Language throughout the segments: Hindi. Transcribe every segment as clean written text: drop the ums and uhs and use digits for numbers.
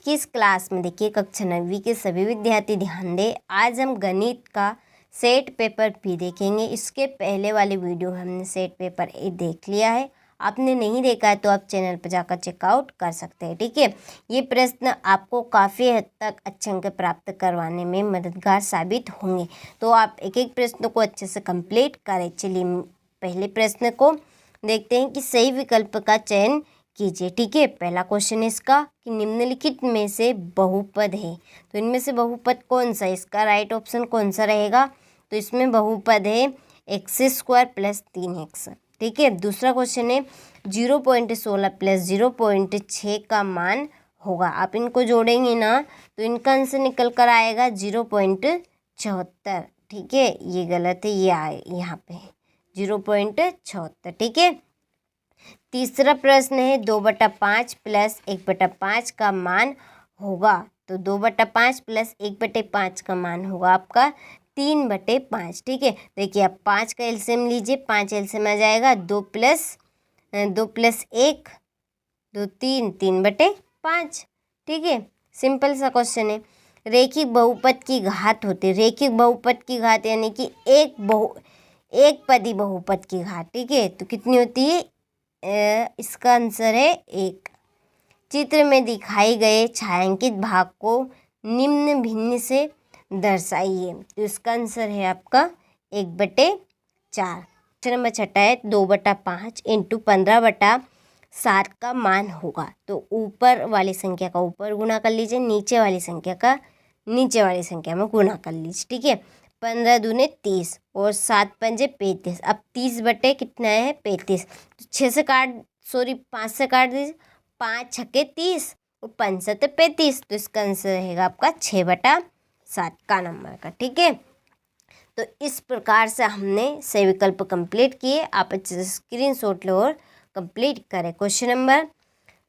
की इस क्लास में देखिए कक्षा 9वीं के सभी विद्यार्थी ध्यान दें। आज हम गणित का सेट पेपर भी देखेंगे। इसके पहले वाले वीडियो में हमने सेट पेपर ए देख लिया है। आपने नहीं देखा है तो आप चैनल पर जाकर चेकआउट कर सकते हैं, ठीक है। ये प्रश्न आपको काफ़ी हद तक अच्छे अंक प्राप्त करवाने में मददगार साबित होंगे, तो आप एक एक प्रश्न को अच्छे से कंप्लीट करें। चलिए पहले प्रश्न को देखते हैं कि सही विकल्प का चयन कीजिए, ठीक है। पहला क्वेश्चन है इसका कि निम्नलिखित में से बहुपद है, तो इनमें से बहुपद कौन सा है, इसका राइट ऑप्शन कौन सा रहेगा। तो इसमें बहुपद है x² + 3x, ठीक है। दूसरा क्वेश्चन है 0.16 + 0.6 का मान होगा। आप इनको जोड़ेंगे ना तो इनका आंसर निकल कर आएगा 0.74, ठीक है। ये गलत है, ये आए यहाँ पे 0.74, ठीक है। तीसरा प्रश्न है 2/5 + 1/5 का मान होगा। तो 2/5 + 1/5 का मान होगा आपका 3/5, ठीक है। देखिए आप 5 का एलसीएम लीजिए, 5 एलसीएम आ जाएगा 2 + 1 2 3 3/5, ठीक है। सिंपल सा क्वेश्चन है। रेखिक बहुपद की घात होती है, रेखिक बहुपद की घात यानी कि एक पदी बहुपद की घात, ठीक है। तो कितनी होती है, इसका आंसर है 1। चित्र में दिखाई गए छायांकित भाग को निम्न भिन्न से दर्शाइए। तो इसका आंसर है आपका 1/4। क्वेश्चन नंबर 6 है 2/5 × 15/7 का मान होगा। तो ऊपर वाली संख्या का ऊपर गुणा कर लीजिए, नीचे वाली संख्या का नीचे वाली संख्या में गुणा कर लीजिए, ठीक है। 15 दूने 30 और 7 पंजे 35। अब 30 बटे कितना है 35, तो 5 से काट दीजिए, 5 छक्के 30 और 5 सत्ते 35। तो इसका आंसर रहेगा आपका 6/7 का नंबर का, ठीक है। तो इस प्रकार से हमने सही विकल्प कंप्लीट किए। आप अच्छे से स्क्रीनशॉट लो और कंप्लीट करें। क्वेश्चन नंबर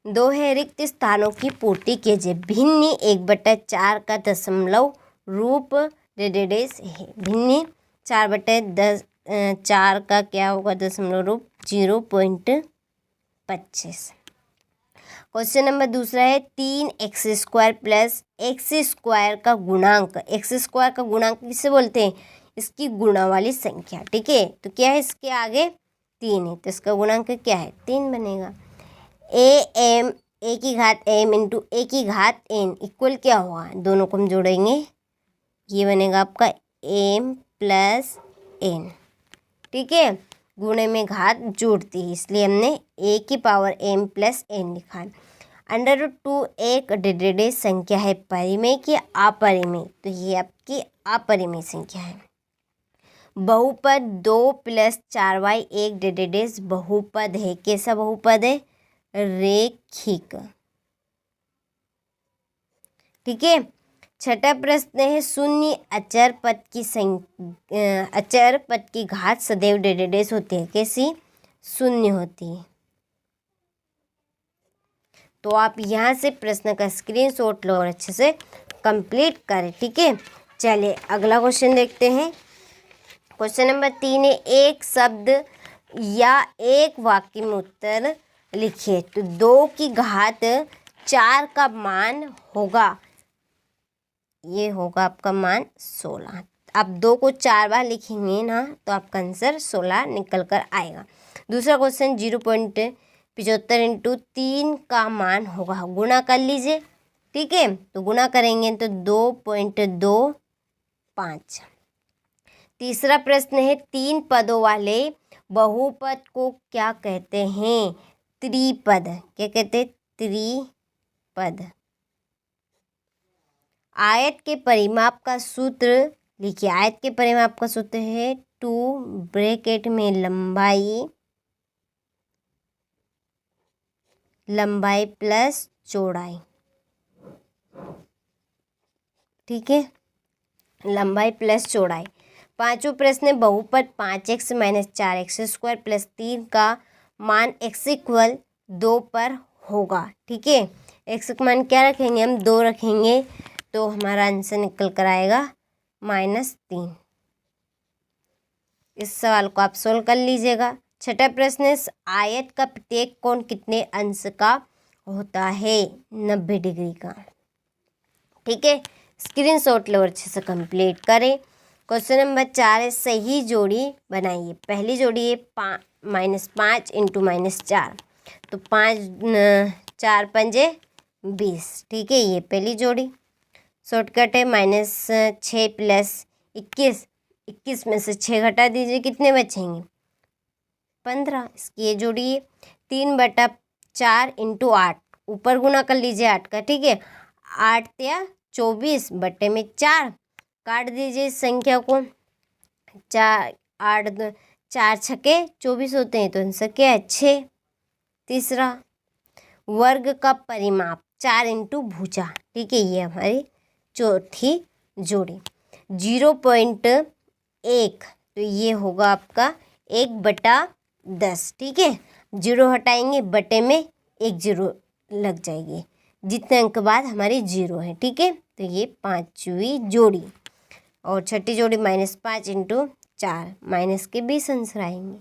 2 है रिक्त स्थानों की पूर्ति कीजिए। भिन्न 1/4 का दशमलव रूप डेडेडेस है। भिन्न 4/4 का क्या होगा दशमलव रूप 0.25। क्वेश्चन नंबर दूसरा है 3x² + x² का गुणांक। x² का गुणांक किसे बोलते हैं, इसकी गुणा वाली संख्या, ठीक है। तो क्या है, इसके आगे 3 है तो इसका गुणांक क्या है 3 बनेगा। a की घात m × a की घात n इक्वल क्या होगा, दोनों को हम जोड़ेंगे, ये बनेगा आपका m + n, ठीक है। गुणे में घात जोड़ती है इसलिए हमने a की पावर m + n लिखा है। √2 एक डेडेड संख्या है, परिमेय की अपरिमेय, तो ये आपकी अपरिमेय संख्या है। बहुपद 2 + 4y एक डेडेड बहुपद है। कैसा बहुपद है, रेखिक, ठीक है। छठा प्रश्न है शून्य अचर पद की घात सदैव डेडेड होती है। कैसी, शून्य होती है। तो आप यहाँ से प्रश्न का स्क्रीनशॉट लो और अच्छे से कंप्लीट करें, ठीक है। चलिए अगला क्वेश्चन देखते हैं। क्वेश्चन नंबर 3 है एक शब्द या एक वाक्य में उत्तर लिखिए। तो 2 की घात 4 का मान होगा, ये होगा आपका मान 16। आप 2 को 4 बार लिखेंगे ना तो आपका आंसर 16 निकल कर आएगा। दूसरा क्वेश्चन 0.75 × 3 का मान होगा, गुणा कर लीजिए, ठीक है। तो गुणा करेंगे तो 2.25। तीसरा प्रश्न है 3 पदों वाले बहुपद को क्या कहते हैं, त्रिपद। क्या कहते हैं, त्रिपद। आयत के परिमाप का सूत्र लिखिए। आयत के परिमाप का सूत्र है 2 ब्रैकेट में लंबाई प्लस चौड़ाई, ठीक है, लंबाई प्लस चौड़ाई। पांचवा प्रश्न बहुपद 5x - 4x² + 3 का मान x = 2 पर होगा, ठीक है। x का मान क्या रखेंगे हम, 2 रखेंगे, तो हमारा आंसर निकल कर आएगा -3। इस सवाल को आप सोल्व कर लीजिएगा। छठा प्रश्न है आयत का प्रत्येक कोण कितने अंश का होता है, 90 डिग्री का। ठीक है, स्क्रीनशॉट लो और अच्छे से कंप्लीट करें। क्वेश्चन नंबर 4 है, सही जोड़ी बनाइए। पहली जोड़ी है -5 इंटू -4, तो 5 4 पंजे 20, ठीक है, ये पहली जोड़ी। शॉर्टकट है -6 प्लस 21, 21 में से 6 घटा दीजिए, कितने बचेंगे? 15। इसकी ये जोड़ी है 3/4 इंटू 8, ऊपर गुना कर लीजिए 8 का, ठीक है, 8 या 24 बटे में 4, काट दीजिए इस संख्या को। 4 छके 24 होते हैं, तो आंसर क्या है? 6। तीसरा, वर्ग का परिमाप 4 इंटू भुजा, ठीक है, ये हमारी चौथी जोड़ी। 0.1, तो ये होगा आपका 1/10, ठीक है, 0 हटाएंगे, बटे में 1 0 लग जाएगी, जितने अंक बाद हमारी 0 है, ठीक है, तो ये 5वीं जोड़ी। और छठी जोड़ी -5 इंटू 4, माइनस के 20 आंसर आएंगे,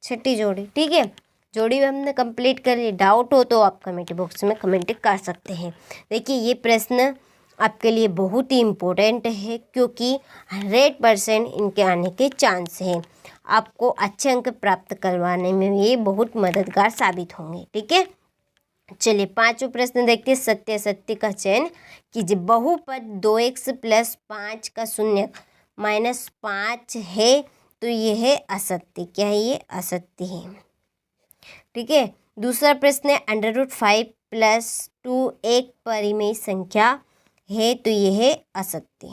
छठी जोड़ी, ठीक है। जोड़ी में हमने कंप्लीट कर ली। डाउट हो तो आप कमेंट बॉक्स में कमेंट कर सकते हैं। देखिए, ये प्रश्न आपके लिए बहुत ही इम्पोर्टेंट है, क्योंकि 100% इनके आने के चांस हैं। आपको अच्छे अंक प्राप्त करवाने में ये बहुत मददगार साबित होंगे, ठीक है। चलिए 5वां प्रश्न देखते हैं। सत्य असत्य का चयन कीजिए। बहुपद 2x + 5 का शून्यक -5 है, तो ये है असत्य। क्या है? ये असत्य है, ठीक है। दूसरा प्रश्न है √5 + 2 एक परिमेय संख्या है, तो ये है असत्य।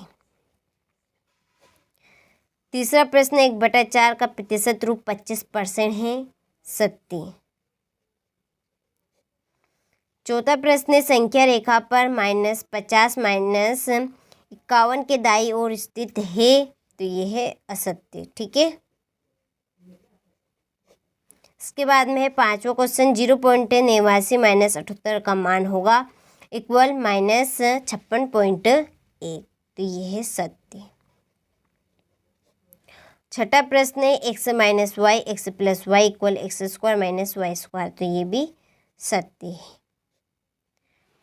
तीसरा प्रश्न 1/4 का प्रतिशत रूप 25% है, सत्य। चौथा प्रश्न है संख्या रेखा पर -50 -51 के दाईं ओर स्थित है, तो ये है असत्य, ठीक है। इसके बाद में है 5वां क्वेश्चन 0.89 -78 का मान होगा इक्वल -56.1, तो ये है सत्य। छठा प्रश्न है x - y x + y = x² - y², तो ये भी सत्य है,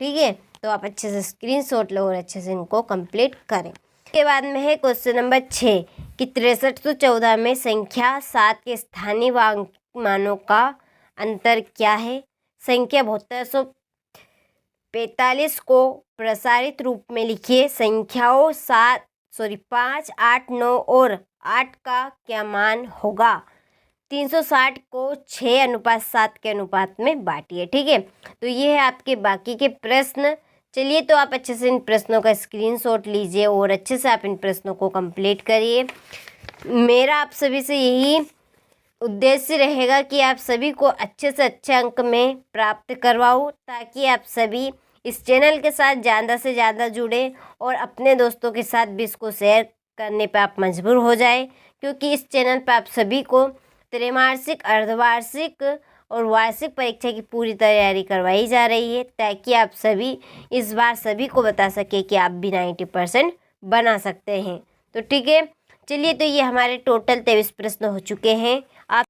ठीक है। तो आप अच्छे से स्क्रीनशॉट लो और अच्छे से इनको कंप्लीट करें। इसके बाद में है क्वेश्चन नंबर 6 कि 6314 में संख्या 7 के स्थानीय मानों का अंतर क्या है? संख्या 7245 को प्रसारित रूप में लिखिए। संख्याओं 5, 8, 9 और 8 का क्या मान होगा? 360 को 6:7 के अनुपात में बांटिए, ठीक है। तो ये है आपके बाकी के प्रश्न। चलिए, तो आप अच्छे से इन प्रश्नों का स्क्रीनशॉट लीजिए और अच्छे से आप इन प्रश्नों को कंप्लीट करिए। मेरा आप सभी से यही उद्देश्य रहेगा कि आप सभी को अच्छे से अच्छे अंक में प्राप्त करवाऊँ, ताकि आप सभी इस चैनल के साथ ज़्यादा से ज़्यादा जुड़े और अपने दोस्तों के साथ भी इसको शेयर करने पर आप मजबूर हो जाए, क्योंकि इस चैनल पर आप सभी को त्रैमासिक, अर्धवार्षिक और वार्षिक परीक्षा की पूरी तैयारी करवाई जा रही है, ताकि आप सभी इस बार सभी को बता सके कि आप भी 90% बना सकते हैं। तो ठीक है, चलिए, तो ये हमारे टोटल 23 प्रश्न हो चुके हैं। आप